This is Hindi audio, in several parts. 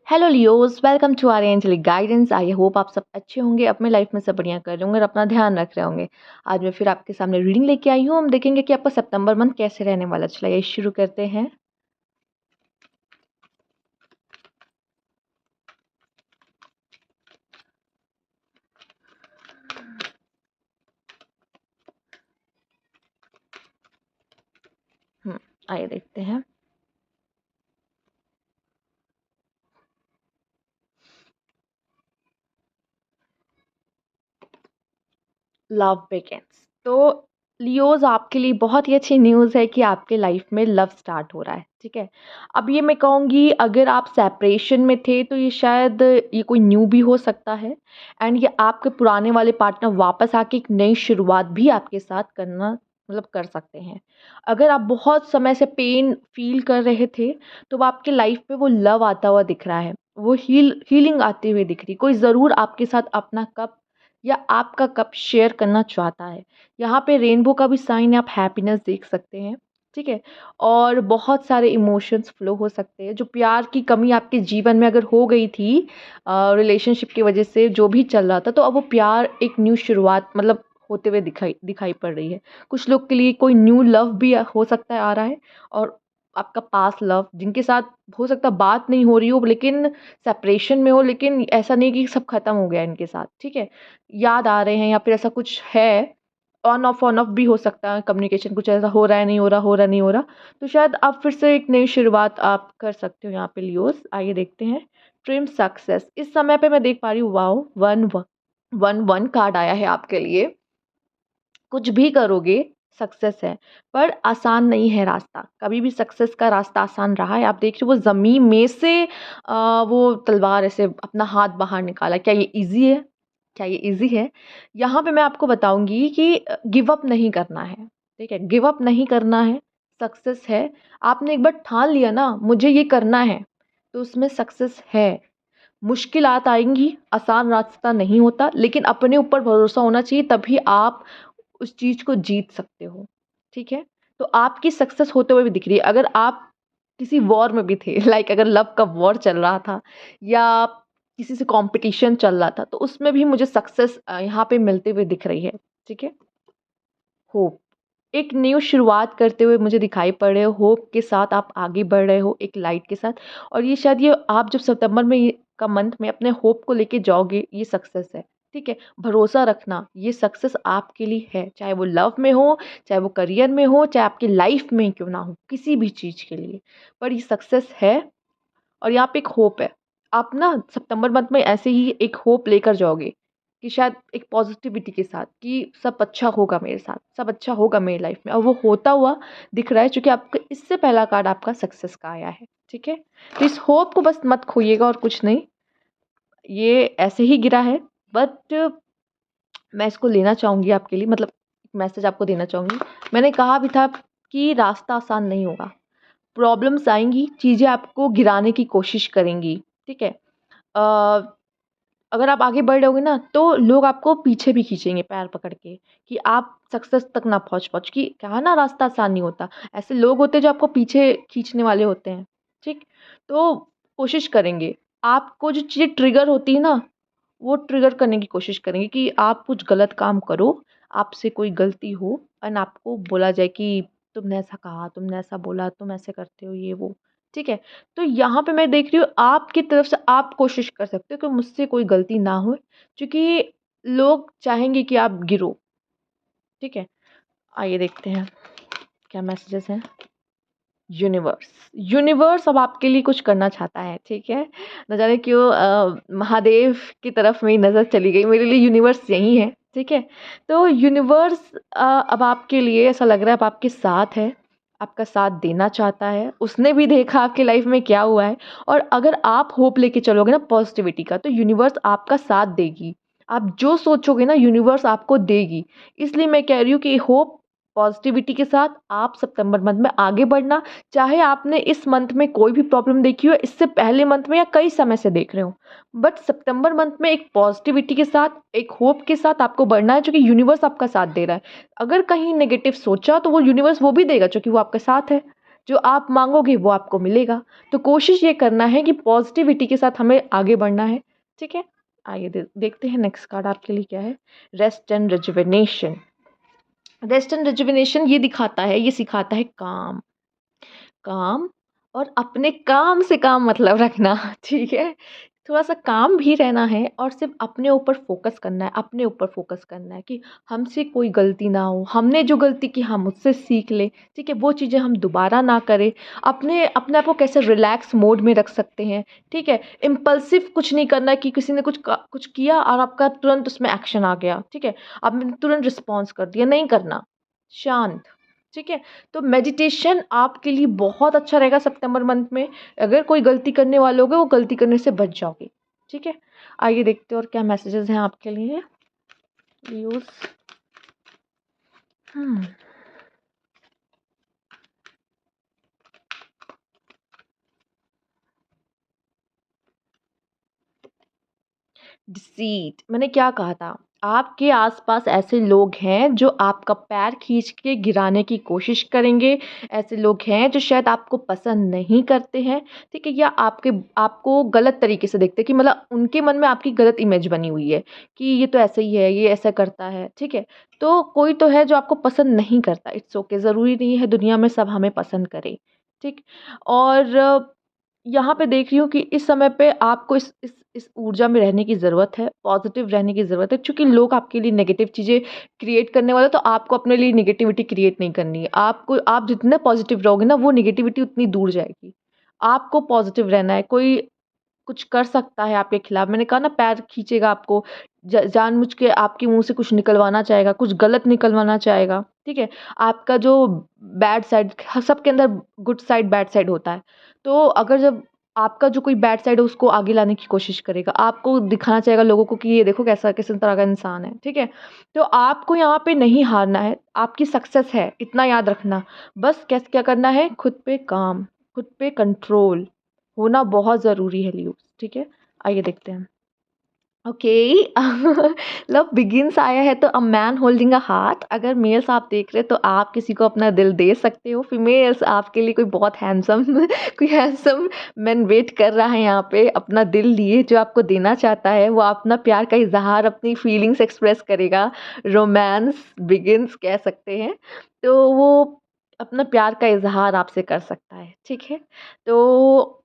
Hello Leos, welcome to our angelic guidance. I hope आप सब अच्छे होंगे, अपने लाइफ में सब बढ़िया कर रहे होंगे और अपना ध्यान रख रहे होंगे। आज मैं फिर आपके सामने रीडिंग लेके आई हूँ। हम देखेंगे कि आपका सितंबर मंथ कैसे रहने वाला। चलिए शुरू करते हैं। आइए देखते हैं। Love begins. तो लियोज, आपके लिए बहुत ही अच्छी न्यूज़ है कि आपके लाइफ में लव स्टार्ट हो रहा है। ठीक है, अब ये मैं कहूँगी, अगर आप सेपरेशन में थे तो ये शायद ये कोई न्यू भी हो सकता है। एंड ये आपके पुराने वाले पार्टनर वापस आके एक नई शुरुआत भी आपके साथ करना कर सकते हैं। अगर आप बहुत समय से पेन फील कर रहे थे तो वो आपके लाइफ में वो लव आता हुआ दिख रहा है। वो हीलिंग आती हुई दिख रही। कोई ज़रूर आपके साथ अपना कप या आपका कप शेयर करना चाहता है। यहाँ पे रेनबो का भी साइन है, आप हैप्पीनेस देख सकते हैं। ठीक है, और बहुत सारे इमोशंस फ्लो हो सकते हैं। जो प्यार की कमी आपके जीवन में अगर हो गई थी रिलेशनशिप की वजह से, जो भी चल रहा था, तो अब वो प्यार एक न्यू शुरुआत होते हुए दिखाई दिखाई पड़ रही है। कुछ लोग के लिए कोई न्यू लव भी हो सकता है आ रहा है। और आपका पास्ट लव जिनके साथ हो सकता है बात नहीं हो रही हो, लेकिन सेपरेशन में हो, लेकिन ऐसा नहीं कि सब खत्म हो गया इनके साथ। ठीक है, याद आ रहे हैं या फिर ऐसा कुछ है। ऑन ऑफ भी हो सकता है, कम्युनिकेशन कुछ ऐसा हो रहा है, नहीं हो रहा, हो रहा नहीं हो रहा। तो शायद आप फिर से एक नई शुरुआत आप कर सकते हो यहाँ पे लियोस। आइए देखते हैं। ड्रीम सक्सेस, इस समय पे मैं देख पा रही हूँ, wow, one one one card आया है आपके लिए। कुछ भी करोगे सक्सेस है, पर आसान नहीं है रास्ता। कभी भी सक्सेस का रास्ता आसान रहा है? आप देख रहे हो वो ज़मीन में से वो तलवार ऐसे अपना हाथ बाहर निकाला। क्या ये ईज़ी है? क्या ये ईज़ी है? यहाँ पे मैं आपको बताऊँगी कि गिव अप नहीं करना है। ठीक है? गिव अप नहीं करना है। सक्सेस है। आपने एक बार ठान लिया ना मुझे ये करना है, तो उसमें सक्सेस है। मुश्किलात आएँगी, आसान रास्ता नहीं होता, लेकिन अपने ऊपर भरोसा होना चाहिए, तभी आप उस चीज़ को जीत सकते हो। ठीक है? तो आपकी सक्सेस होते हुए भी दिख रही है। अगर आप किसी वॉर में भी थे लाइक अगर लव का वॉर चल रहा था या किसी से कॉम्पिटिशन चल रहा था, तो उसमें भी मुझे सक्सेस यहाँ पे मिलते हुए दिख रही है। ठीक है? होप, एक न्यू शुरुआत करते हुए मुझे दिखाई पड़ रहे हो। होप के साथ आप आगे बढ़ रहे हो, एक लाइट के साथ। और ये शायद ये आप जब सितंबर में का मंथ में अपने होप को लेके जाओगे, ये सक्सेस है। ठीक है, भरोसा रखना, ये सक्सेस आपके लिए है। चाहे वो लव में हो, चाहे वो करियर में हो, चाहे आपकी लाइफ में क्यों ना हो, किसी भी चीज़ के लिए, पर ये सक्सेस है। और यहाँ पे एक होप है। आप ना सितंबर मंथ में ऐसे ही एक होप लेकर जाओगे कि शायद एक पॉजिटिविटी के साथ कि सब अच्छा होगा मेरे साथ, सब अच्छा होगा मेरी लाइफ में, और वो होता हुआ दिख रहा है, क्योंकि आपका इससे पहला कार्ड आपका सक्सेस का आया है। ठीक है, तो इस होप को बस मत खोइएगा और कुछ नहीं। ये ऐसे ही गिरा है, बट मैं इसको लेना चाहूँगी आपके लिए, मैसेज आपको देना चाहूँगी। मैंने कहा भी था कि रास्ता आसान नहीं होगा। प्रॉब्लम्स आएँगी, चीज़ें आपको गिराने की कोशिश करेंगी। ठीक है? अ, अगर आप आगे बढ़ रहोगे ना, तो लोग आपको पीछे भी खींचेंगे पैर पकड़ के कि आप सक्सेस तक ना पहुँच पाओ, कि कहा ना रास्ता आसान नहीं होता। ऐसे लोग होते हैं जो आपको पीछे खींचने वाले होते हैं। ठीक? तो कोशिश करेंगे। आपको जो चीज़ें ट्रिगर होती है ना, वो ट्रिगर करने की कोशिश करेंगे कि आप कुछ गलत काम करो, आपसे कोई गलती हो एंड आपको बोला जाए कि तुमने ऐसा कहा, तुमने ऐसा बोला, तुम ऐसे करते हो, ये वो। ठीक है? तो यहाँ पे मैं देख रही हूँ आपकी तरफ से आप कोशिश कर सकते हो कि मुझसे कोई गलती ना हो, क्योंकि लोग चाहेंगे कि आप गिरो। ठीक है? आइए देखते हैं क्या मैसेजेस हैं। यूनिवर्स अब आपके लिए कुछ करना चाहता है। ठीक है, न जाने क्यों महादेव की तरफ मेरी नज़र चली गई। मेरे लिए यूनिवर्स यही है। ठीक है, तो यूनिवर्स अब आपके लिए ऐसा लग रहा है अब आपके साथ है, आपका साथ देना चाहता है। उसने भी देखा आपकी लाइफ में क्या हुआ है, और अगर आप होप लेके चलोगे ना पॉजिटिविटी का, तो यूनिवर्स आपका साथ देगी। आप जो सोचोगे ना यूनिवर्स आपको देगी। इसलिए मैं कह रही हूँ कि होप, पॉजिटिविटी के साथ आप सितंबर मंथ में आगे बढ़ना। चाहे आपने इस मंथ में कोई भी प्रॉब्लम देखी हो, इससे पहले मंथ में या कई समय से देख रहे हो, बट सितंबर मंथ में एक पॉजिटिविटी के साथ, एक होप के साथ आपको बढ़ना है, जो कि यूनिवर्स आपका साथ दे रहा है। अगर कहीं नेगेटिव सोचा तो वो यूनिवर्स वो भी देगा, क्योंकि वो आपके साथ है। जो आप मांगोगे वो आपको मिलेगा। तो कोशिश ये करना है कि पॉजिटिविटी के साथ हमें आगे बढ़ना है। ठीक है, आइए देखते हैं नेक्स्ट कार्ड आपके लिए क्या है। Rest and rejuvenation. Rest and rejuvenation ये दिखाता है, ये सिखाता है काम। काम और अपने काम से काम मतलब रखना। ठीक है, थोड़ा सा काम भी रहना है और सिर्फ अपने ऊपर फोकस करना है, अपने ऊपर फोकस करना है कि हमसे कोई गलती ना हो, हमने जो गलती की हम उससे सीख लें। ठीक है, वो चीज़ें हम दोबारा ना करें। अपने अपने आप को कैसे रिलैक्स मोड में रख सकते हैं। ठीक है, इम्पल्सिव कुछ नहीं करना है कि किसी ने कुछ किया और आपका तुरंत उसमें एक्शन आ गया। ठीक है, आपने तुरंत रिस्पॉन्स कर दिया, नहीं करना। शांत। ठीक है, तो मेडिटेशन आपके लिए बहुत अच्छा रहेगा सितंबर मंथ में। अगर कोई गलती करने वाले होगे वो गलती करने से बच जाओगे। ठीक है, आइए देखते हैं और क्या मैसेजेस हैं आपके लिए यूज। डिसीट, मैंने क्या कहा था, आपके आसपास ऐसे लोग हैं जो आपका पैर खींच के गिराने की कोशिश करेंगे। ऐसे लोग हैं जो शायद आपको पसंद नहीं करते हैं। ठीक है, या आपको गलत तरीके से देखते हैं कि मतलब उनके मन में आपकी गलत इमेज बनी हुई है कि ये तो ऐसे ही है, ये ऐसा करता है। ठीक है, तो कोई तो है जो आपको पसंद नहीं करता। इट्स ओके, ज़रूरी नहीं है दुनिया में सब हमें पसंद करें। ठीक, और यहाँ पे देख रही हूँ कि इस समय पे आपको इस ऊर्जा में रहने की ज़रूरत है, पॉज़िटिव रहने की ज़रूरत है। चूँकि लोग आपके लिए नेगेटिव चीज़ें क्रिएट करने वाले हैं, तो आपको अपने लिए नेगेटिविटी क्रिएट नहीं करनी है। आप जितने पॉज़िटिव रहोगे ना, वो नेगेटिविटी उतनी दूर जाएगी। आपको पॉज़िटिव रहना है। कोई कुछ कर सकता है आपके खिलाफ, मैंने कहा ना, पैर खींचेगा आपको, जानबूझ के आपके मुँह से कुछ निकलवाना चाहेगा, कुछ गलत निकलवाना चाहेगा। ठीक है? आपका जो बैड साइड, सबके अंदर गुड साइड, बैड साइड होता है। तो अगर जब आपका जो कोई बैड साइड है उसको आगे लाने की कोशिश करेगा, आपको दिखाना चाहेगा लोगों को कि ये देखो कैसा किस तरह का इंसान है। ठीक है? तो आपको यहाँ पे नहीं हारना है, आपकी सक्सेस है, इतना याद रखना। बस कैसे क्या करना है, खुद पे काम, खुद पे कंट्रोल होना बहुत ज़रूरी है लियोज़। ठीक है? आइए देखते हैं। ओके। लव बिगिंस आया है तो अ मैन होल्डिंग अ हार्ट। अगर मेल्स आप देख रहे हैं तो आप किसी को अपना दिल दे सकते हो। फीमेल्स आपके लिए कोई बहुत हैंडसम कोई हैंडसम मैन वेट कर रहा है यहाँ पे अपना दिल लिए, जो आपको देना चाहता है। वो अपना प्यार का इज़हार, अपनी फीलिंग्स एक्सप्रेस करेगा। रोमांस बिगिंस कह सकते हैं। तो वो अपना प्यार का इज़हार आपसे कर सकता है। ठीक है? तो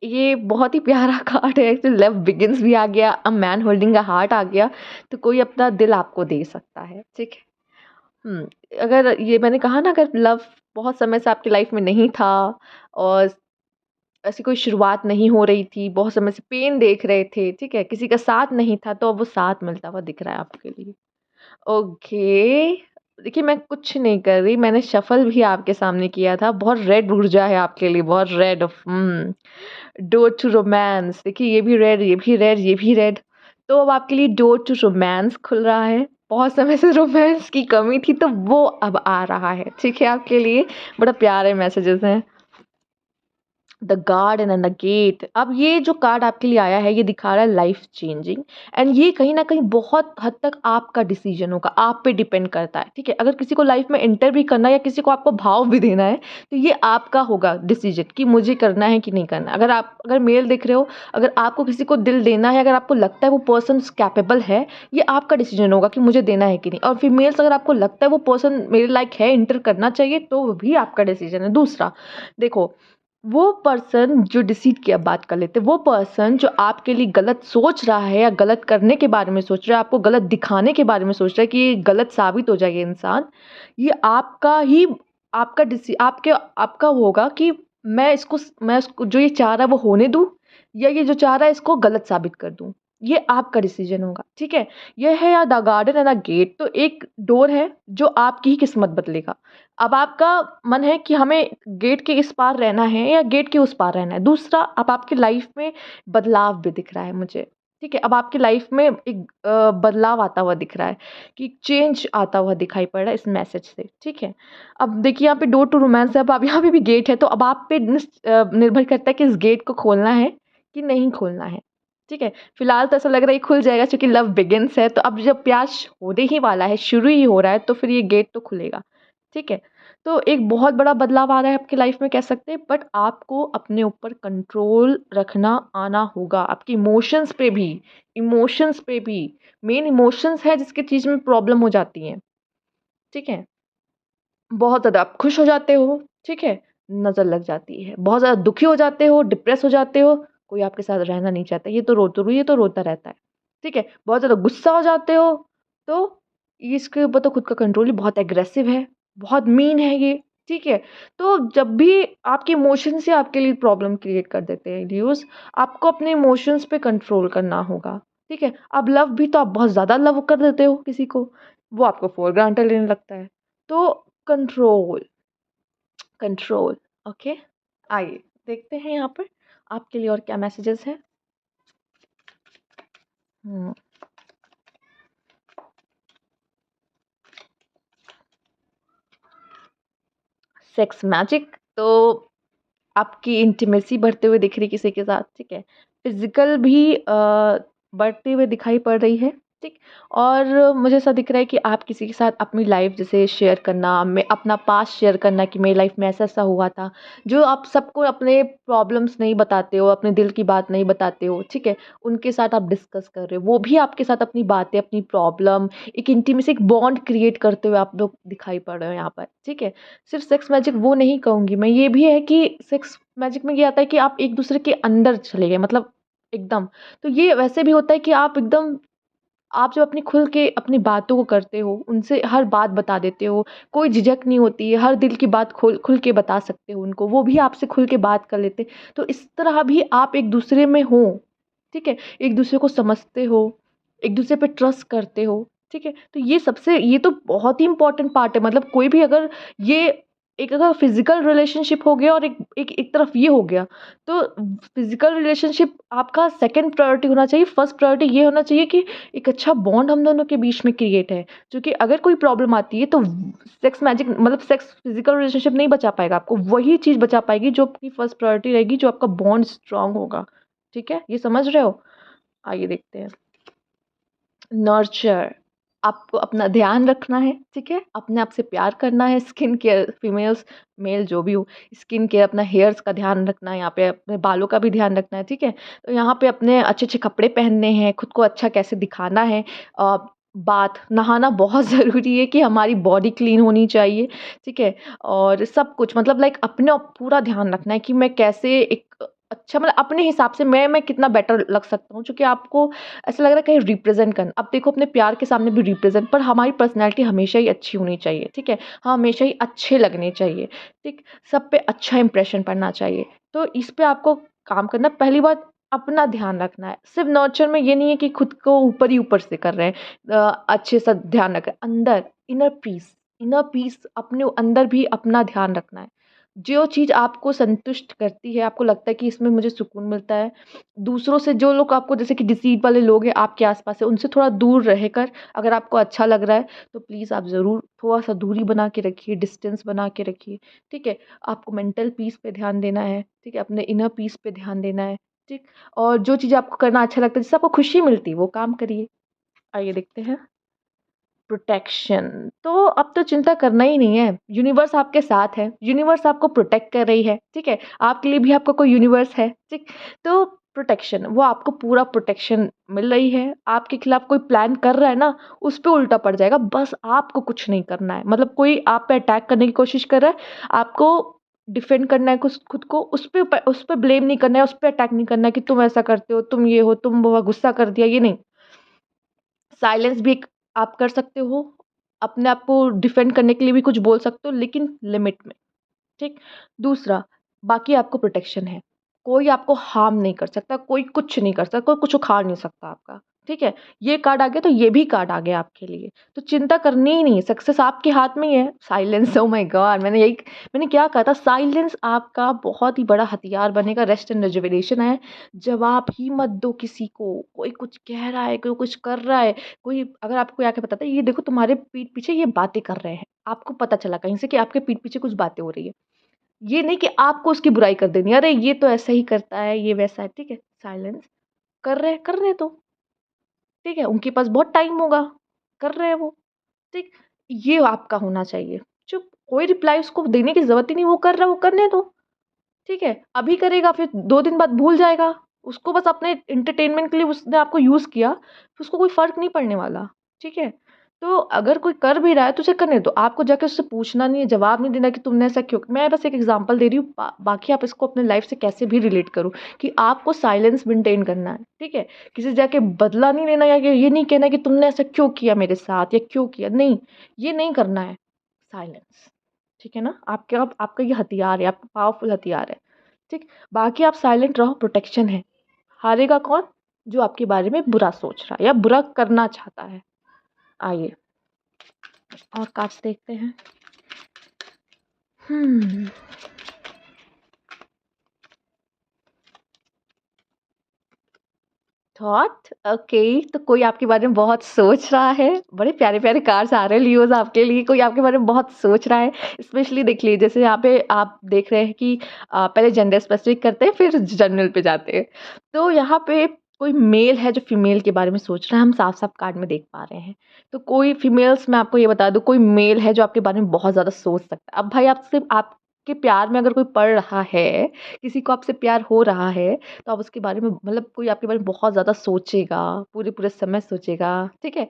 ये बहुत ही प्यारा कार्ड है। तो लव बिगिंस भी आ गया, a man holding a heart आ गया, तो कोई अपना दिल आपको दे सकता है। ठीक है? हुँ, अगर ये मैंने कहा ना, अगर लव बहुत समय से आपकी लाइफ में नहीं था और ऐसी कोई शुरुआत नहीं हो रही थी, बहुत समय से पेन देख रहे थे, ठीक है? किसी का साथ नहीं था, तो अब वो साथ मिलता हुआ दिख रहा है आपके लिए। ओके। देखिए, मैं कुछ नहीं कर रही, मैंने शफ़ल भी आपके सामने किया था। बहुत रेड ऊर्जा है आपके लिए, बहुत रेड। डोर टू रोमांस, देखिए ये भी रेड, ये भी रेड, ये भी रेड। तो अब आपके लिए डोर टू रोमांस खुल रहा है। बहुत समय से रोमांस की कमी थी, तो वो अब आ रहा है। ठीक है? आपके लिए बड़ा प्यारे मैसेजेस हैं। The garden and the gate. अब ये जो कार्ड आपके लिए आया है, ये दिखा रहा है लाइफ चेंजिंग। एंड ये कहीं ना कहीं बहुत हद तक आपका डिसीजन होगा, आप पे डिपेंड करता है। ठीक है? अगर किसी को लाइफ में एंटर भी करना है या किसी को आपको भाव भी देना है, तो ये आपका होगा डिसीजन कि मुझे करना है कि नहीं करना। अगर मेल देख रहे हो, अगर आपको किसी को दिल देना है, अगर आपको लगता है वो पर्सन कैपेबल है, ये आपका डिसीजन होगा कि मुझे देना है कि नहीं। और फीमेल्स, अगर आपको लगता है वो पर्सन मेरे लाइक है, एंटर करना चाहिए, तो वो भी आपका डिसीजन है। दूसरा, देखो, वो पर्सन जो डिसीट की अब बात कर लेते हैं, वो पर्सन जो आपके लिए गलत सोच रहा है या गलत करने के बारे में सोच रहा है, आपको गलत दिखाने के बारे में सोच रहा है कि ये गलत साबित हो जाए ये इंसान, ये आपका ही आपका डिसी आपके आपका वो होगा कि मैं उसको जो ये चाह रहा है वो होने दूँ, या ये जो चाह रहा है इसको गलत साबित कर दूँ। ये आपका डिसीजन होगा। ठीक है? ये है या the garden and the gate. तो एक डोर है जो आपकी ही किस्मत बदलेगा। अब आपका मन है कि हमें गेट के इस पार रहना है या गेट के उस पार रहना है। दूसरा, अब आपकी लाइफ में बदलाव भी दिख रहा है मुझे। ठीक है? अब आपकी लाइफ में एक बदलाव आता हुआ दिख रहा है कि चेंज आता हुआ दिखाई पड़ रहा है इस मैसेज से। ठीक है? अब देखिए, यहाँ पे डोर टू रोमांस है, अब यहाँ पे भी गेट है, तो अब आप पे निर्भर करता है कि इस गेट को खोलना है कि नहीं खोलना है। ठीक है? फिलहाल तो ऐसा लग रहा है ये खुल जाएगा, क्योंकि लव बिगिंस है, तो अब जब प्यार होने ही वाला है, शुरू ही हो रहा है, तो फिर ये गेट तो खुलेगा। ठीक है? तो एक बहुत बड़ा बदलाव आ रहा है आपकी लाइफ में कह सकते हैं, बट आपको अपने ऊपर कंट्रोल रखना आना होगा, आपके इमोशंस पे भी। मेन इमोशंस है जिसकी चीज़ में प्रॉब्लम हो जाती है, ठीक है? बहुत ज़्यादा आप खुश हो जाते हो, ठीक है? नज़र लग जाती है। बहुत ज़्यादा दुखी हो जाते हो, डिप्रेस हो जाते हो, कोई आपके साथ रहना नहीं चाहता, ये तो रोता रहता है, ठीक है? बहुत ज़्यादा गुस्सा हो जाते हो, तो इसके ऊपर तो खुद का कंट्रोल ही बहुत एग्रेसिव है, बहुत मीन है ये, ठीक है? तो जब भी आपके इमोशंस ही आपके लिए प्रॉब्लम क्रिएट कर देते हैं ड्यूस, आपको अपने इमोशंस पे कंट्रोल करना होगा, ठीक है? अब लव भी तो आप बहुत ज़्यादा लव कर देते हो किसी को, वो आपको फॉर ग्रांटेड लेने लगता है। तो कंट्रोल, कंट्रोल, ओके? आइए देखते हैं यहाँ पर आपके लिए और क्या मैसेजेस हैं। हुँ, सेक्स मैजिक तो आपकी इंटीमेसी बढ़ते हुए दिख रही किसी के साथ, ठीक है? फिज़िकल भी बढ़ती हुई दिखाई पड़ रही है, ठीक? और मुझे ऐसा दिख रहा है कि आप किसी के साथ अपनी लाइफ़ जैसे शेयर करना, में अपना पास्ट शेयर करना कि मेरी लाइफ़ में ऐसा-ऐसा हुआ था, जो आप सबको अपने प्रॉब्लम्स नहीं बताते हो, अपने दिल की बात नहीं बताते हो, ठीक है? उनके साथ आप डिस्कस कर रहे हो, वो भी आपके साथ अपनी बातें, अपनी प्रॉब्लम, एक इंटीमेसी, एक बॉन्ड क्रिएट करते हुए आप लोग दिखाई पड़ रहे हो यहाँ पर, ठीक है? सिर्फ सेक्स मैजिक वो नहीं कहूँगी मैं, ये भी है कि सेक्स मैजिक में ये आता है कि आप एक-दूसरे के अंदर चले गए मतलब एकदम। तो ये वैसे भी होता है कि आप जब अपनी खुल के अपनी बातों को करते हो, उनसे हर बात बता देते हो, कोई झिझक नहीं होती है, हर दिल की बात खुल के बता सकते हो उनको, वो भी आपसे खुल के बात कर लेते हैं। तो इस तरह भी आप एक-दूसरे में हो, ठीक है? एक-दूसरे को समझते हो, एक-दूसरे पे ट्रस्ट करते हो, ठीक है? तो ये तो बहुत ही इम्पोर्टेंट पार्ट है मतलब कोई भी अगर ये एक अगर फिज़िकल रिलेशनशिप हो गया और एक एक एक तरफ ये हो गया, तो फिज़िकल रिलेशनशिप आपका सेकंड प्रायोरिटी होना चाहिए, फर्स्ट प्रायोरिटी ये होना चाहिए कि एक अच्छा बॉन्ड हम दोनों के बीच में क्रिएट है। क्योंकि अगर कोई प्रॉब्लम आती है तो सेक्स मैजिक मतलब सेक्स फिज़िकल रिलेशनशिप नहीं बचा पाएगा आपको, वही चीज़ बचा पाएगी जो आपकी फर्स्ट प्रायोरिटी रहेगी, जो आपका बॉन्ड स्ट्रॉन्ग होगा। ठीक है? ये समझ रहे हो? आइए देखते हैं। नर्चर, आपको अपना ध्यान रखना है, ठीक है? अपने आप से प्यार करना है, स्किन केयर फीमेल्स, मेल जो भी हो, स्किन केयर अपना हेयर्स का ध्यान रखना है यहाँ पे, अपने बालों का भी ध्यान रखना है, ठीक है? तो यहाँ पे अपने अच्छे-अच्छे कपड़े पहनने हैं, खुद को अच्छा कैसे दिखाना है बाथ नहाना बहुत ज़रूरी है कि हमारी बॉडी क्लीन होनी चाहिए, ठीक है? और सब कुछ मतलब लाइक अपना पूरा ध्यान रखना है कि मैं कैसे एक अच्छा मतलब अपने हिसाब से मैं कितना बेटर लग सकता हूँ, क्योंकि आपको ऐसा लग रहा है कहीं रिप्रेज़ेंट करना। अब देखो अपने प्यार के सामने भी रिप्रेज़ेंट पर हमारी पर्सनैलिटी हमेशा ही अच्छी होनी चाहिए, ठीक है? हम हमेशा ही अच्छे लगने चाहिए, ठीक? सब पे अच्छा इंप्रेशन पड़ना चाहिए। तो इस पे आपको काम करना पहली बात अपना ध्यान रखना है। सिर्फ़ नर्चर में ये नहीं है कि खुद को ऊपर ही ऊपर से कर रहे हैं अच्छे से ध्यान रख रहे हैं। अंदर इनर पीस अपने अंदर भी अपना ध्यान रखना है। जो चीज़ आपको संतुष्ट करती है, आपको लगता है कि इसमें मुझे सुकून मिलता है, दूसरों से जो लोग आपको जैसे कि डिसीज़ वाले लोग हैं आपके आस-पास है, उनसे थोड़ा दूर रहकर अगर आपको अच्छा लग रहा है, तो प्लीज़ आप ज़रूर थोड़ा-सा दूरी बना के रखिए, डिस्टेंस बना के रखिए, ठीक है? आपको मेंटल पीस पे ध्यान देना है, ठीक है? अपने इनर पीस पे ध्यान देना है, ठीक? और जो चीज़ आपको करना अच्छा लगता है, जिससे आपको खुशी मिलती है, वो काम करिए। आइए देखते हैं। प्रोटेक्शन, तो अब तो चिंता करना ही नहीं है, यूनिवर्स आपके साथ है, यूनिवर्स आपको प्रोटेक्ट कर रही है, ठीक है? आपके लिए भी आपका कोई यूनिवर्स है, ठीक? तो प्रोटेक्शन, वो आपको पूरा प्रोटेक्शन मिल रही है, आपके खिलाफ कोई प्लान कर रहा है ना, उस पे उल्टा पड़ जाएगा, बस आपको कुछ नहीं करना है। मतलब कोई आप पे अटैक करने की कोशिश कर रहा है, आपको डिफेंड करना है कुछ खुद को, उस पे ब्लेम नहीं करना है, उस पे अटैक नहीं करना है कि तुम ऐसा करते हो, तुम ये हो, तुम वो गुस्सा कर दिया, ये नहीं। साइलेंस भी एक आप कर सकते हो, अपने आप को डिफेंड करने के लिए भी कुछ बोल सकते हो लेकिन लिमिट में, ठीक? दूसरा, बाकी आपको प्रोटेक्शन है, कोई आपको हार्म नहीं कर सकता, कोई कुछ नहीं कर सकता, कोई कुछ उखाड़ नहीं सकता आपका, ठीक है? ये कार्ड आ गया तो ये भी कार्ड आ गया आपके लिए, तो चिंता करनी ही नहीं है, सक्सेस आपके हाथ में ही है। Silence, oh my God! मैंने क्या कहा था, साइलेंस आपका बहुत ही बड़ा हथियार बनेगा, रेस्ट एंड रिजुविनेशन है। जवाब ही मत दो किसी को, कोई कुछ कह रहा है, कोई कुछ कर रहा है, कोई अगर आपको आके बताता है, ये देखो तुम्हारे पीठ पीछे ये बातें कर रहे हैं, आपको पता चला कहीं से कि आपके पीठ पीछे कुछ बातें हो रही है। ये नहीं कि आपको उसकी बुराई कर देनी है, अरे ये तो ऐसा ही करता है, ये वैसा है, ठीक है? साइलेंस, कर रहे तो, ठीक है? उनके पास बहुत टाइम होगा, कर रहे हैं वो, ठीक? ये आपका होना चाहिए, चुप, कोई रिप्लाई उसको देने की ज़रूरत ही नहीं, वो कर रहा है, वो करने दो, ठीक है? अभी करेगा, फिर 2 दिन बाद भूल जाएगा। उसको बस अपने एंटरटेनमेंट के लिए उसने आपको यूज़ किया, तो उसको कोई फ़र्क नहीं पड़ने वाला, ठीक है? तो अगर कोई कर भी रहा है तो उसे करने दो। आपको जाके उससे पूछना नहीं है, जवाब नहीं देना कि तुमने ऐसा क्यों, मैं बस एक एग्ज़ाम्पल दे रही हूँ, बाकी आप इसको अपने लाइफ़ से कैसे भी रिलेट करो कि आपको साइलेंस मेंटेन करना है, ठीक है? किसी से जाके बदला नहीं लेना, या ये नहीं कहना कि तुमने ऐसा क्यों किया मेरे साथ या क्यों किया? नहीं, ये नहीं करना है। साइलेंस, ठीक है ना? आपके आप आपका ये हथियार है, आपका पावरफुल हथियार है, ठीक? बाकी आप साइलेंट रहो, प्रोटेक्शन है। हारेगा कौन? जो आपके बारे में बुरा सोच रहा है या बुरा करना चाहता है। आइए और कार्ड्स देखते हैं। हम्म थॉट, ओके। तो कोई आपके बारे में बहुत सोच रहा है। बड़े प्यारे प्यारे कार्ड्स आ रहे हैं लियोज आपके लिए। कोई आपके बारे में बहुत सोच रहा है। स्पेशली देख लीजिए, जैसे यहाँ पे आप देख रहे हैं कि पहले जेंडर स्पेसिफिक करते हैं, फिर जनरल पे जाते हैं। तो यहाँ पे कोई मेल है जो फीमेल के बारे में सोच रहा है, हम साफ साफ कार्ड में देख पा रहे हैं। तो कोई फीमेल्स, मैं आपको ये बता दूं, कोई मेल है जो आपके बारे में बहुत ज़्यादा सोच सकता है। अब भाई आपसे, आपके प्यार में अगर कोई पड़ रहा है, किसी को आपसे प्यार हो रहा है, तो आप उसके बारे में, मतलब कोई आपके बारे में बहुत ज़्यादा सोचेगा, पूरे-पूरे समय सोचेगा, ठीक है?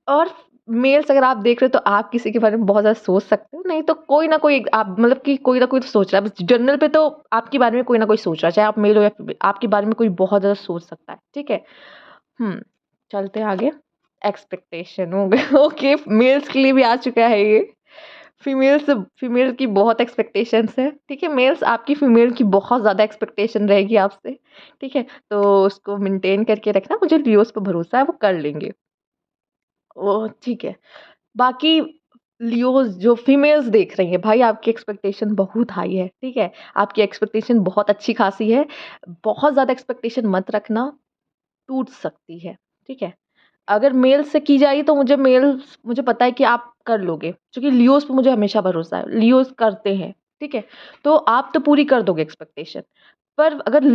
और मेल्स अगर आप देख रहे हो तो आप किसी के बारे में बहुत ज़्यादा सोच सकते हो, नहीं तो कोई ना कोई आप, मतलब कि कोई ना कोई तो सोच रहा है। बस जनरल पे तो आपके बारे में कोई ना कोई सोच रहा है, चाहे आप मेल हो या फीमेल, आपके बारे में कोई बहुत ज़्यादा सोच सकता है, ठीक है? हुँ, चलते हैं आगे। एक्सपेक्टेशन हो गए ओके, मेल्स के लिए भी आ चुका है ये। फीमेल की बहुत एक्सपेक्टेशंस है, ठीक है? मेल्स, आपकी फीमेल की बहुत ज़्यादा एक्सपेक्टेशन रहेगी आपसे, ठीक है? तो उसको मेंटेन करके रखना, मुझे लियोज़ पे भरोसा है, वो कर लेंगे। वो ठीक है। बाकी लियोज़ जो फीमेल्स देख रही हैं, भाई आपकी एक्सपेक्टेशन बहुत हाई है, ठीक है? आपकी एक्सपेक्टेशन बहुत अच्छी खासी है। बहुत ज़्यादा एक्सपेक्टेशन मत रखना, टूट सकती है, ठीक है? अगर मेल से की जाएगी तो मुझे पता है कि आप कर लोगे, क्योंकि लियोज़ पे मुझे हमेशा भरोसा है, लियोज़ करते हैं, ठीक है? तो आप तो पूरी कर दोगे एक्सपेक्टेशन। पर अगर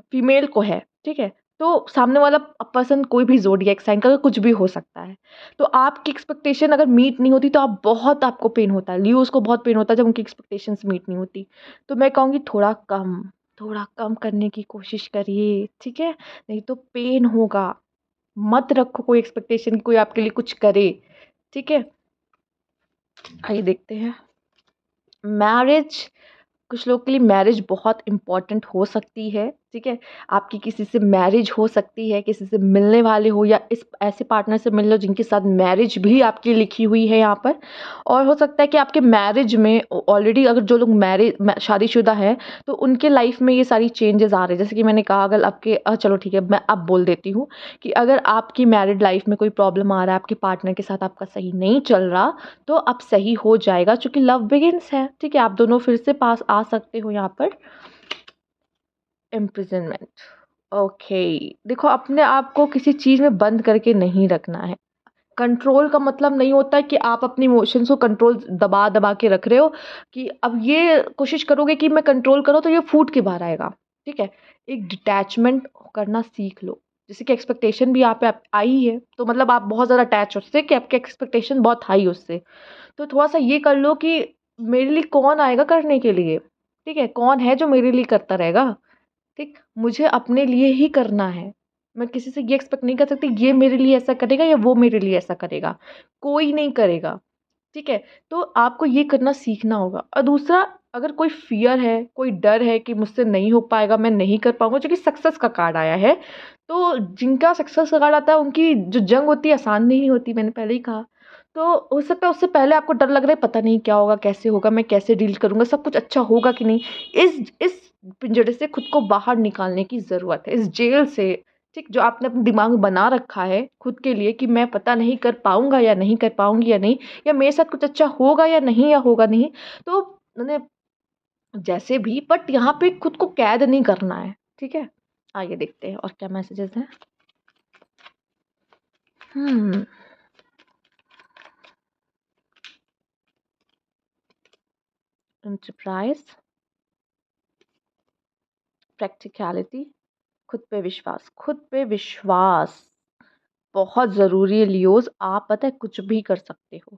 फीमेल को है, ठीक है? तो सामने वाला पर्सन कोई भी ज़ोडिएक साइन का कुछ भी हो सकता है। तो आपकी एक्सपेक्टेशन अगर मीट नहीं होती तो आपको पेन होता है। लियोज़ को बहुत पेन होता है जब उनकी एक्सपेक्टेशंस मीट नहीं होती। तो मैं कहूँगी थोड़ा कम करने की कोशिश करिए, ठीक है? नहीं तो पेन होगा। मत रखो कोई एक्सपेक्टेशन कि कोई आपके लिए कुछ करे, ठीक है? आइए देखते हैं। मैरिज, कुछ लोग के लिए मैरिज बहुत इम्पोर्टेंट हो सकती है, ठीक है? आपकी किसी से मैरिज हो सकती है, किसी से मिलने वाले हो, या इस ऐसे पार्टनर से मिल लो जिनके साथ मैरिज भी आपकी लिखी हुई है यहाँ पर। और हो सकता है कि आपके मैरिज में ऑलरेडी, अगर जो लोग शादीशुदा हैं, तो उनके लाइफ में ये सारी चेंजेस आ रहे हैं। जैसे कि मैंने कहा, अगर आपके चलो ठीक है, मैं अब बोल देती हूँ कि अगर आपकी मैरिड लाइफ में कोई प्रॉब्लम आ रहा है, आपके पार्टनर के साथ आपका सही नहीं चल रहा, तो अब सही हो जाएगा, क्योंकि लव बिगिंस है, ठीक है? आप दोनों फिर से पास आ सकते हो यहाँ पर। Imprisonment, okay. देखो, अपने आप को किसी चीज़ में बंद करके नहीं रखना है। कंट्रोल का मतलब नहीं होता है कि आप अपने इमोशंस को कंट्रोल दबा दबा के रख रहे हो, कि अब ये कोशिश करोगे कि मैं कंट्रोल करूँ तो ये फूट के बाहर आएगा, ठीक है? एक डिटैचमेंट करना सीख लो। जैसे कि एक्सपेक्टेशन भी यहाँ पे आई है, तो मतलब आप बहुत ज़्यादा अटैच हो उससे, कि आपकी एक्सपेक्टेशन बहुत हाई है उससे। तो थोड़ा-सा ये कर लो कि मेरे लिए कौन आएगा करने के लिए, ठीक है? कौन है जो मेरे लिए करता रहेगा, ठीक? मुझे अपने लिए ही करना है। मैं किसी से ये एक्सपेक्ट नहीं कर सकती, ये मेरे लिए ऐसा करेगा या वो मेरे लिए ऐसा करेगा। कोई नहीं करेगा, ठीक है? तो आपको ये करना सीखना होगा। और दूसरा, अगर कोई फ़ियर है, कोई डर है कि मुझसे नहीं हो पाएगा, मैं नहीं कर पाऊँगा, जो कि सक्सेस का कार्ड आया है, तो जिनका सक्सेस का कार्ड आता है, उनकी जो जंग होती है आसान नहीं होती, मैंने पहले ही कहा। तो हो सकता है उससे पहले आपको डर लग रहा है, पता नहीं क्या होगा, कैसे होगा, मैं कैसे डील करूँगा, सब कुछ अच्छा होगा कि नहीं? इस पिंजड़े से खुद को बाहर निकालने की ज़रूरत है, इस जेल से, ठीक? जो आपने अपने दिमाग में बना रखा है खुद के लिए, कि मैं पता नहीं कर पाऊँगा या नहीं कर पाऊँगी या नहीं, या मेरे साथ कुछ अच्छा होगा या नहीं, या होगा नहीं। तो मैंने, जैसे भी, बट यहाँ पे खुद को कैद नहीं करना है, ठीक है? आइए देखते हैं और क्या मैसेजेस हैं। हम्म एंटरप्राइज, प्रैक्टिकलिटी, खुद पे विश्वास बहुत ज़रूरी है लियोज़। आप पता है कुछ भी कर सकते हो,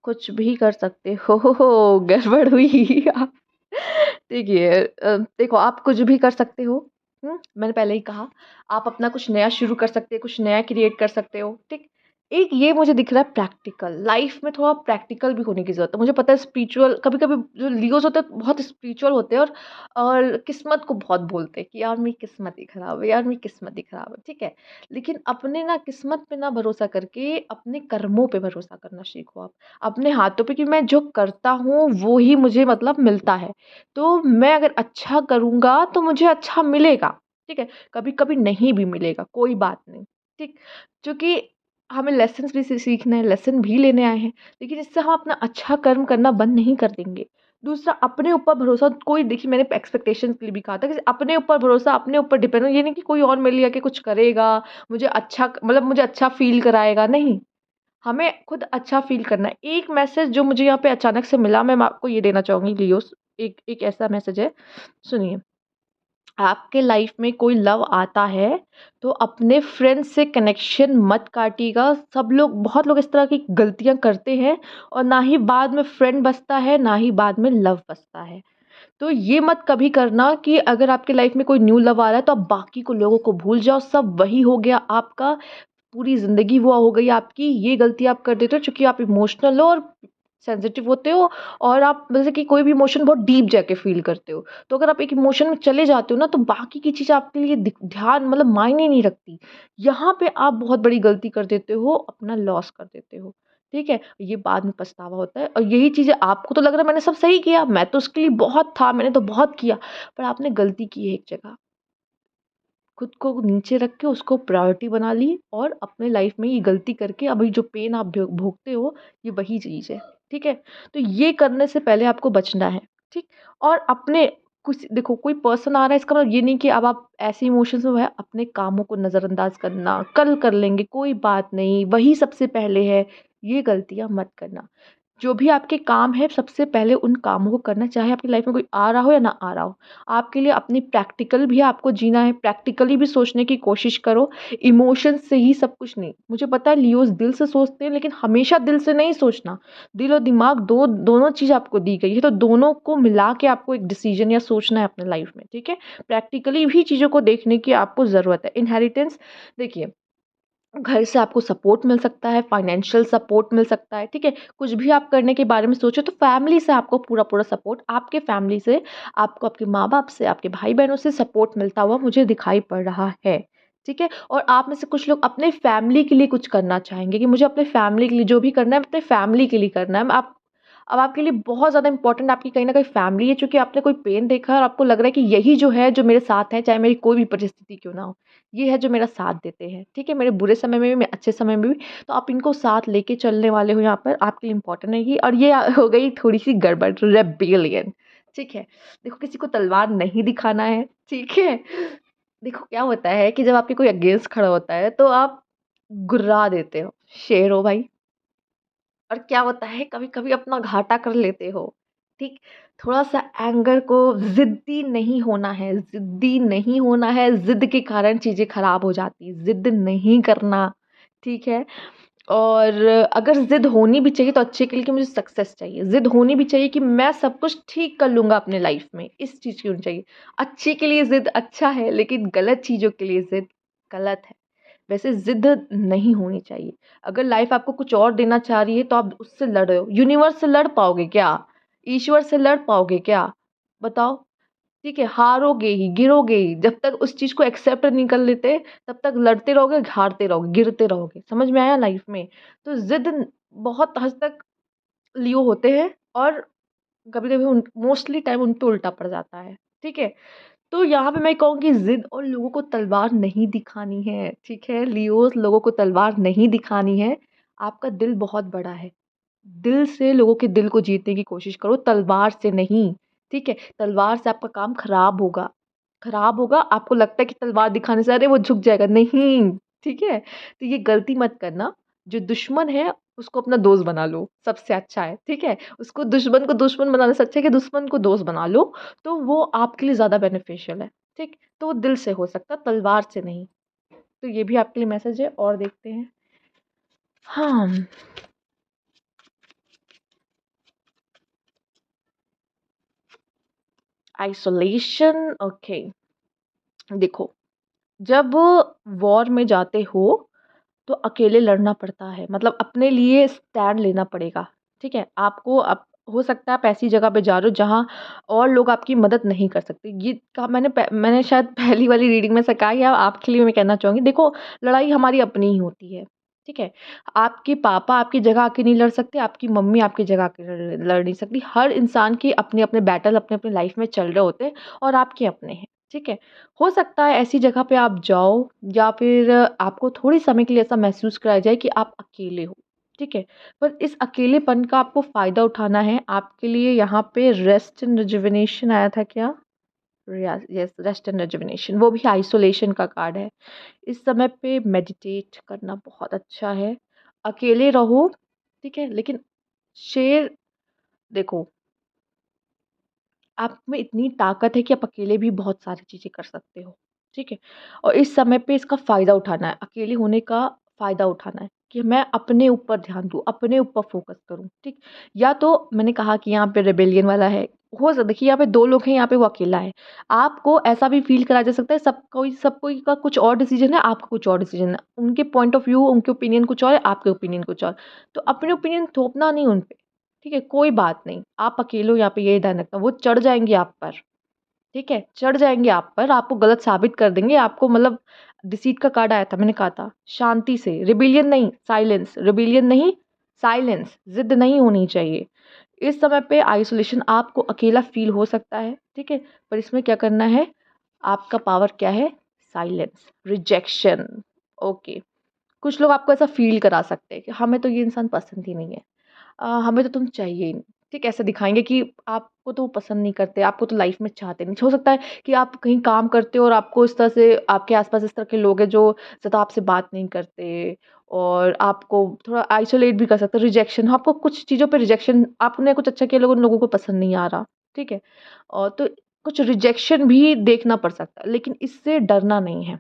कुछ भी कर सकते हो, गड़बड़ हुई। आप देखिए, देखो आप कुछ भी कर सकते हो। मैंने पहले ही कहा, आप अपना कुछ नया शुरू कर सकते हो, कुछ नया क्रिएट कर सकते हो, ठीक। एक ये मुझे दिख रहा है प्रैक्टिकल, लाइफ में थोड़ा प्रैक्टिकल भी होने की ज़रूरत है। मुझे पता है स्पिरिचुअल, कभी-कभी जो लियोज़ होते हैं बहुत स्पिरिचुअल होते हैं और किस्मत को बहुत बोलते हैं कि यार मेरी किस्मत ही खराब है, यार मेरी किस्मत ही खराब है, ठीक है। लेकिन अपने ना किस्मत पे ना भरोसा करके अपने कर्मों पे भरोसा करना सीखो आप। अपने हाथों पे कि मैं जो करता हूँ वो ही मुझे मतलब मिलता है। तो मैं अगर अच्छा करूँगा तो मुझे अच्छा मिलेगा, ठीक है? कभी-कभी नहीं भी मिलेगा, कोई बात नहीं, ठीक? क्योंकि हमें लेसन्स भी सीखना है, लेसन भी लेने आए हैं, लेकिन इससे हम अपना अच्छा कर्म करना बंद नहीं कर देंगे। दूसरा, अपने ऊपर भरोसा, कोई देखिए मैंने एक्सपेक्टेशंस के लिए भी कहा था कि अपने ऊपर भरोसा, अपने ऊपर डिपेंड हो, ये नहीं कि कोई और मेरे लिए आके कुछ करेगा, मुझे अच्छा मतलब मुझे अच्छा फ़ील कराएगा, नहीं। हमें खुद अच्छा फ़ील करना है। एक मैसेज जो मुझे यहाँ पे अचानक से मिला, मैं आपको ये देना चाहूँगी लियोज़, एक एक ऐसा मैसेज है, सुनिए। आपके लाइफ़ में कोई लव आता है, तो अपने फ्रेंड्स से कनेक्शन मत काटिएगा। सब लोग, बहुत लोग इस तरह की गलतियाँ करते हैं और ना ही बाद में फ्रेंड बचता है, ना ही बाद में लव बचता है। तो ये मत कभी करना कि अगर आपके लाइफ़ में कोई न्यू लव आ रहा है, तो आप बाकी को लोगों को भूल जाओ, सब वही हो गया आपका, पूरी ज़िंदगी वो हो गई आपकी। ये गलती आप कर देते हो चूँकि आप इमोशनल हो और सेंसिटिव होते हो, और आप जैसे कि कोई भी इमोशन बहुत डीप जाके फ़ील करते हो। तो अगर आप एक इमोशन में चले जाते हो ना, तो बाकी की चीज़ें आपके लिए ध्यान मतलब मायने नहीं रखती। यहाँ पे आप बहुत बड़ी गलती कर देते हो, अपना लॉस कर देते हो। ठीक है? ये बाद में पछतावा होता है और यही चीज़ें आपको तो लग रहा है मैंने सब सही किया, मैं तो उसके लिए बहुत था, मैंने तो बहुत किया, पर आपने गलती की है एक जगह। खुद को नीचे रख के उसको प्रायोरिटी बना ली और अपने लाइफ में ये गलती करके अभी जो पेन आप भोगते हो, ये वही चीज़ है, ठीक है? तो ये करने से पहले आपको बचना है, ठीक? और अपने कुछ देखो, कोई पर्सन आ रहा है इसका मतलब ये नहीं कि अब आप ऐसे इमोशंस में है, अपने कामों को नज़रअंदाज करना, कल कर लेंगे कोई बात नहीं, वही सबसे पहले है, ये गलतियाँ मत करना। जो भी आपके काम है सबसे पहले उन कामों को करना, चाहे आपकी लाइफ में कोई आ रहा हो या ना आ रहा हो। आपके लिए अपनी प्रैक्टिकल भी आपको जीना है, प्रैक्टिकली भी सोचने की कोशिश करो, इमोशंस से ही सब कुछ नहीं। मुझे पता है लियोज़ दिल से सोचते हैं, लेकिन हमेशा दिल से नहीं सोचना। दिल और दिमाग दोनों चीज़ आपको दी गई है, तो दोनों को मिला के आपको एक डिसीजन या सोचना है अपने लाइफ में, ठीक है? प्रैक्टिकली भी चीज़ों को देखने की आपको ज़रूरत है। इनहेरिटेंस, देखिए, घर से आपको सपोर्ट मिल सकता है, फाइनेंशियल सपोर्ट मिल सकता है, ठीक है? कुछ भी आप करने के बारे में सोचो तो फैमिली से आपको पूरा-पूरा सपोर्ट, आपके फैमिली से, आपको आपके माँ-बाप से, आपके भाई-बहनों से सपोर्ट मिलता हुआ मुझे दिखाई पड़ रहा है, ठीक है? और आप में से कुछ लोग अपने फैमिली के लिए कुछ करना चाहेंगे कि मुझे अपने फैमिली के लिए जो भी करना है, अपने फैमिली के लिए करना है। आप अब आपके लिए बहुत ज़्यादा इम्पोर्टेंट आपकी कहीं न कहीं फैमिली है, चूँकि आपने कोई पेन देखा है और आपको लग रहा है कि यही जो है, जो मेरे साथ है, चाहे मेरी कोई भी परिस्थिति क्यों ना हो। ये है जो मेरा साथ देते हैं, ठीक है? मेरे बुरे समय में भी, मेरे अच्छे समय में भी, तो आप इनको साथ लेके चलने वाले हो यहाँ पर, आपके लिए इम्पोर्टेंट है ये। और ये हो गई थोड़ी-सी गड़बड़, रेबेलियन, ठीक है? देखो, किसी को तलवार नहीं दिखाना है, ठीक है? देखो क्या होता है कि जब आपके कोई अगेंस्ट खड़ा होता है, तो आप गुर्रा देते हो, शेर हो भाई। और क्या होता है कभी-कभी अपना घाटा कर लेते हो, ठीक? थोड़ा-सा एंगर को, ज़िद्दी नहीं होना है, ज़िद्दी नहीं होना है, ज़िद के कारण चीज़ें खराब हो जाती हैं, ज़िद नहीं करना, ठीक है? और अगर ज़िद होनी भी चाहिए तो अच्छे के लिए कि मुझे सक्सेस चाहिए, ज़िद होनी भी चाहिए कि मैं सब कुछ ठीक कर लूँगा अपने लाइफ़ में, इस चीज़ की होनी चाहिए। अच्छे के लिए ज़िद अच्छा है, लेकिन गलत चीज़ों के लिए ज़िद गलत है। वैसे ज़िद नहीं होनी चाहिए। अगर लाइफ़ आपको कुछ और देना चाह रही है तो आप उससे लड़ रहे हो। यूनिवर्स से लड़ पाओगे क्या? ईश्वर से लड़ पाओगे क्या? बताओ? ठीक है, हारोगे ही, गिरोगे ही। जब तक उस चीज़ को एक्सेप्ट नहीं कर लेते, तब तक लड़ते रहोगे, हारते रहोगे, गिरते रहोगे। समझ में आया लाइफ़ में? तो ज़िद बहुत हद तक लियो होते हैं और कभी-कभी उन मोस्टली टाइम उन पे उल्टा पड़ जाता है। ठीक है? तो यहाँ पे मैं कहूँगी ज़िद और लोगों को तलवार नहीं दिखानी है, ठीक है? लियोज़, लोगों को तलवार नहीं दिखानी है। आपका दिल बहुत बड़ा है। दिल से लोगों के दिल को जीतने की कोशिश करो, तलवार से नहीं, ठीक है? तलवार से आपका काम खराब होगा। खराब होगा, आपको लगता है कि तलवार दिखाने से अरे वो झुक जाएगा, नहीं, ठीक है? तो ये गलती मत करना। जो दुश्मन है उसको अपना दोस्त बना लो, सबसे अच्छा है, ठीक है? उसको, दुश्मन को दुश्मन बनाने से अच्छा है कि दुश्मन को दोस्त बना लो, तो वो आपके लिए ज़्यादा बेनिफिशियल है, ठीक? तो वो दिल से हो सकता है, तलवार से नहीं। तो ये भी आपके लिए मैसेज है और देखते हैं। हाँ, आइसोलेशन, ओके। देखो, जब वॉर में जाते हो तो अकेले लड़ना पड़ता है, मतलब अपने लिए स्टैंड लेना पड़ेगा, ठीक है? आपको हो सकता है आप ऐसी जगह पे जा रहे हो जहाँ और लोग आपकी मदद नहीं कर सकते। ये कहा मैंने शायद पहली वाली रीडिंग में से कहा, या आपके लिए मैं कहना चाहूँगी, देखो, लड़ाई हमारी अपनी ही होती है, ठीक है? आपके पापा आपकी जगह आके नहीं लड़ सकते, आपकी मम्मी आपकी जगह आके लड़ नहीं सकती। हर इंसान के अपने-अपने बैटल अपने-अपने लाइफ में चल रहे होते हैं और आपके अपने हैं, ठीक है? हो सकता है ऐसी जगह पे आप जाओ, या फिर आपको थोड़ी समय के लिए ऐसा महसूस कराया जाए कि आप अकेले हो, ठीक है? पर इस अकेलेपन का आपको फ़ायदा उठाना है। आपके लिए यहाँ पे रेस्ट एंड रिजुविनेशन आया था क्या? यस, रेस्ट एंड रिजुविनेशन, वो भी आइसोलेशन का कार्ड है। इस समय पे मेडिटेट करना बहुत अच्छा है। अकेले रहो, ठीक है? लेकिन शेर देखो, आप में इतनी ताकत है कि आप अकेले भी बहुत सारी चीज़ें कर सकते हो, ठीक है? और इस समय पे इसका फ़ायदा उठाना है, अकेले होने का फ़ायदा उठाना है कि मैं अपने ऊपर ध्यान दूँ, अपने ऊपर फ़ोकस करूँ, ठीक? या तो मैंने कहा कि यहाँ पे रिबेलियन वाला है, देखिए यहाँ पे 2 लोग हैं, यहाँ पे वो अकेला है। आपको ऐसा भी फ़ील कराया जा सकता है सब कोई का कुछ और डिसीज़न है, आपका कुछ और डिसीज़न है। उनके पॉइंट ऑफ व्यू, उनके ओपिनियन कुछ और है, आपके ओपिनियन कुछ और। तो अपने ओपिनियन थोपना नहीं उन पे। ठीक है? कोई बात नहीं, आप अकेले हो यहाँ पे, ये ध्यान रखना, वो चढ़ जाएँगे आप पर, ठीक है? चढ़ जाएँगे आप पर, आपको गलत साबित कर देंगे, आपको मतलब डिसीट का कार्ड आया था, मैंने कहा था, शांति से, रिबेलियन नहीं, साइलेंस, रिबेलियन नहीं, साइलेंस, ज़िद नहीं होनी चाहिए। इस समय पे आइसोलेशन आपको अकेला फ़ील हो सकता है, ठीक है? पर इसमें क्या करना है, आपका पावर क्या है? Silence, rejection, okay. कुछ लोग आपको ऐसा फ़ील करा सकते हैं कि हमें तो ये इंसान पसंद ही नहीं है। हमें तो तुम चाहिए ही नहीं। ठीक है? ऐसा दिखाएँगे कि आपको तो वो पसंद नहीं करते, आपको तो लाइफ़ में चाहते नहीं। हो सकता है कि आप कहीं काम करते हो और आपको इस तरह से आपके आस-पास इस तरह के लोग हैं जो ज़्यादा आपसे बात नहीं करते, और आपको थोड़ा आइसोलेट भी कर सकते हैं, रिजेक्शन, आपको कुछ चीज़ों पे रिजेक्शन, आपने कुछ अच्छा किया, लोग उन लोगों को पसंद नहीं आ रहा, ठीक है? और तो कुछ रिजेक्शन भी देखना पड़ सकता है, लेकिन इससे डरना नहीं है।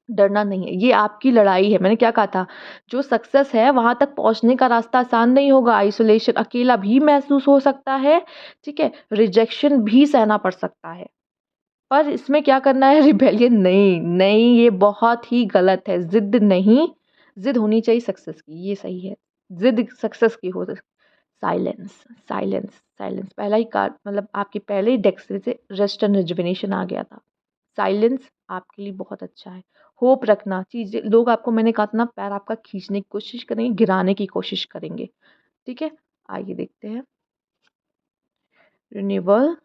डरना नहीं है, ये आपकी लड़ाई है। मैंने क्या कहा था, जो सक्सेस है वहाँ तक पहुँचने का रास्ता आसान नहीं होगा, आइसोलेशन, अकेला भी महसूस हो सकता है, ठीक है? रिजेक्शन भी सहना पड़ सकता है। पर इसमें क्या करना है, रिबेलियन नहीं, नहीं, ये बहुत ही गलत है, ज़िद नहीं, ज़िद होनी चाहिए सक्सेस की, ये सही है। ज़िद सक्सेस की हो, साइलेंस, साइलेंस, साइलेंस, पहला ही कार्ड, मतलब आपके पहले ही डेक से रेस्ट एंड रिजुवेनेशन आ गया था। साइलेंस आपके लिए बहुत अच्छा है। होप रखना, चीज़ें लोग आपको, मैंने कहा था ना, पैर आपका खींचने की कोशिश करेंगे, गिराने की कोशिश करेंगे, ठीक है? आइए देखते हैं। रिन्यूअल,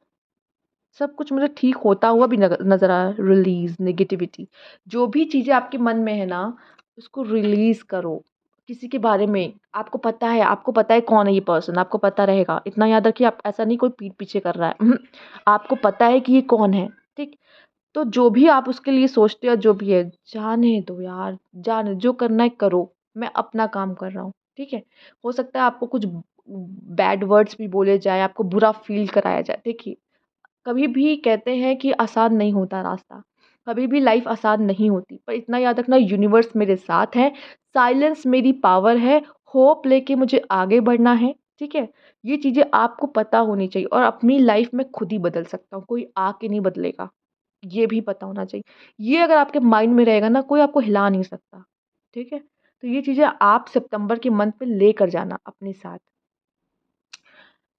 सब कुछ मुझे ठीक होता हुआ भी नज़र आ रहा है। रिलीज़ नेगेटिविटी, जो भी चीज़ें आपके मन में है ना, उसको रिलीज़ करो। किसी के बारे में आपको पता है कौन है ये पर्सन, आपको पता रहेगा। इतना याद रखिए, आप ऐसा नहीं कोई पीठ पीछे कर रहा है। आपको पता है कि ये कौन है, ठीक? तो जो भी आप उसके लिए सोचते हो, जो भी है, जाने दो यार, जाने, जो करना है करो। मैं अपना काम कर रहा हूँ, ठीक है? हो सकता है आपको कुछ बैड वर्ड्स भी बोले जाएँ, आपको बुरा फ़ील कराया जाए। देखिए, कभी भी कहते हैं कि आसान नहीं होता रास्ता, कभी भी लाइफ आसान नहीं होती, पर इतना याद रखना, यूनिवर्स मेरे साथ है, साइलेंस मेरी पावर है, होप लेके मुझे आगे बढ़ना है, ठीक है? ये चीज़ें आपको पता होनी चाहिए, और अपनी लाइफ में खुद ही बदल सकता हूँ, कोई आके नहीं बदलेगा, ये भी पता होना चाहिए। ये अगर आपके माइंड में रहेगा ना, कोई आपको हिला नहीं सकता, ठीक है? तो ये चीज़ें आप सितंबर के मंथ में लेकर जाना अपने साथ।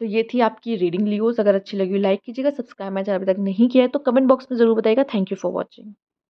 तो ये थी आपकी रीडिंग लियोज़, अगर अच्छी लगी हो लाइक कीजिएगा, सब्सक्राइब मेरा चैनल अभी तक नहीं किया है तो कमेंट बॉक्स में ज़रूर बताइएगा। Thank you for watching.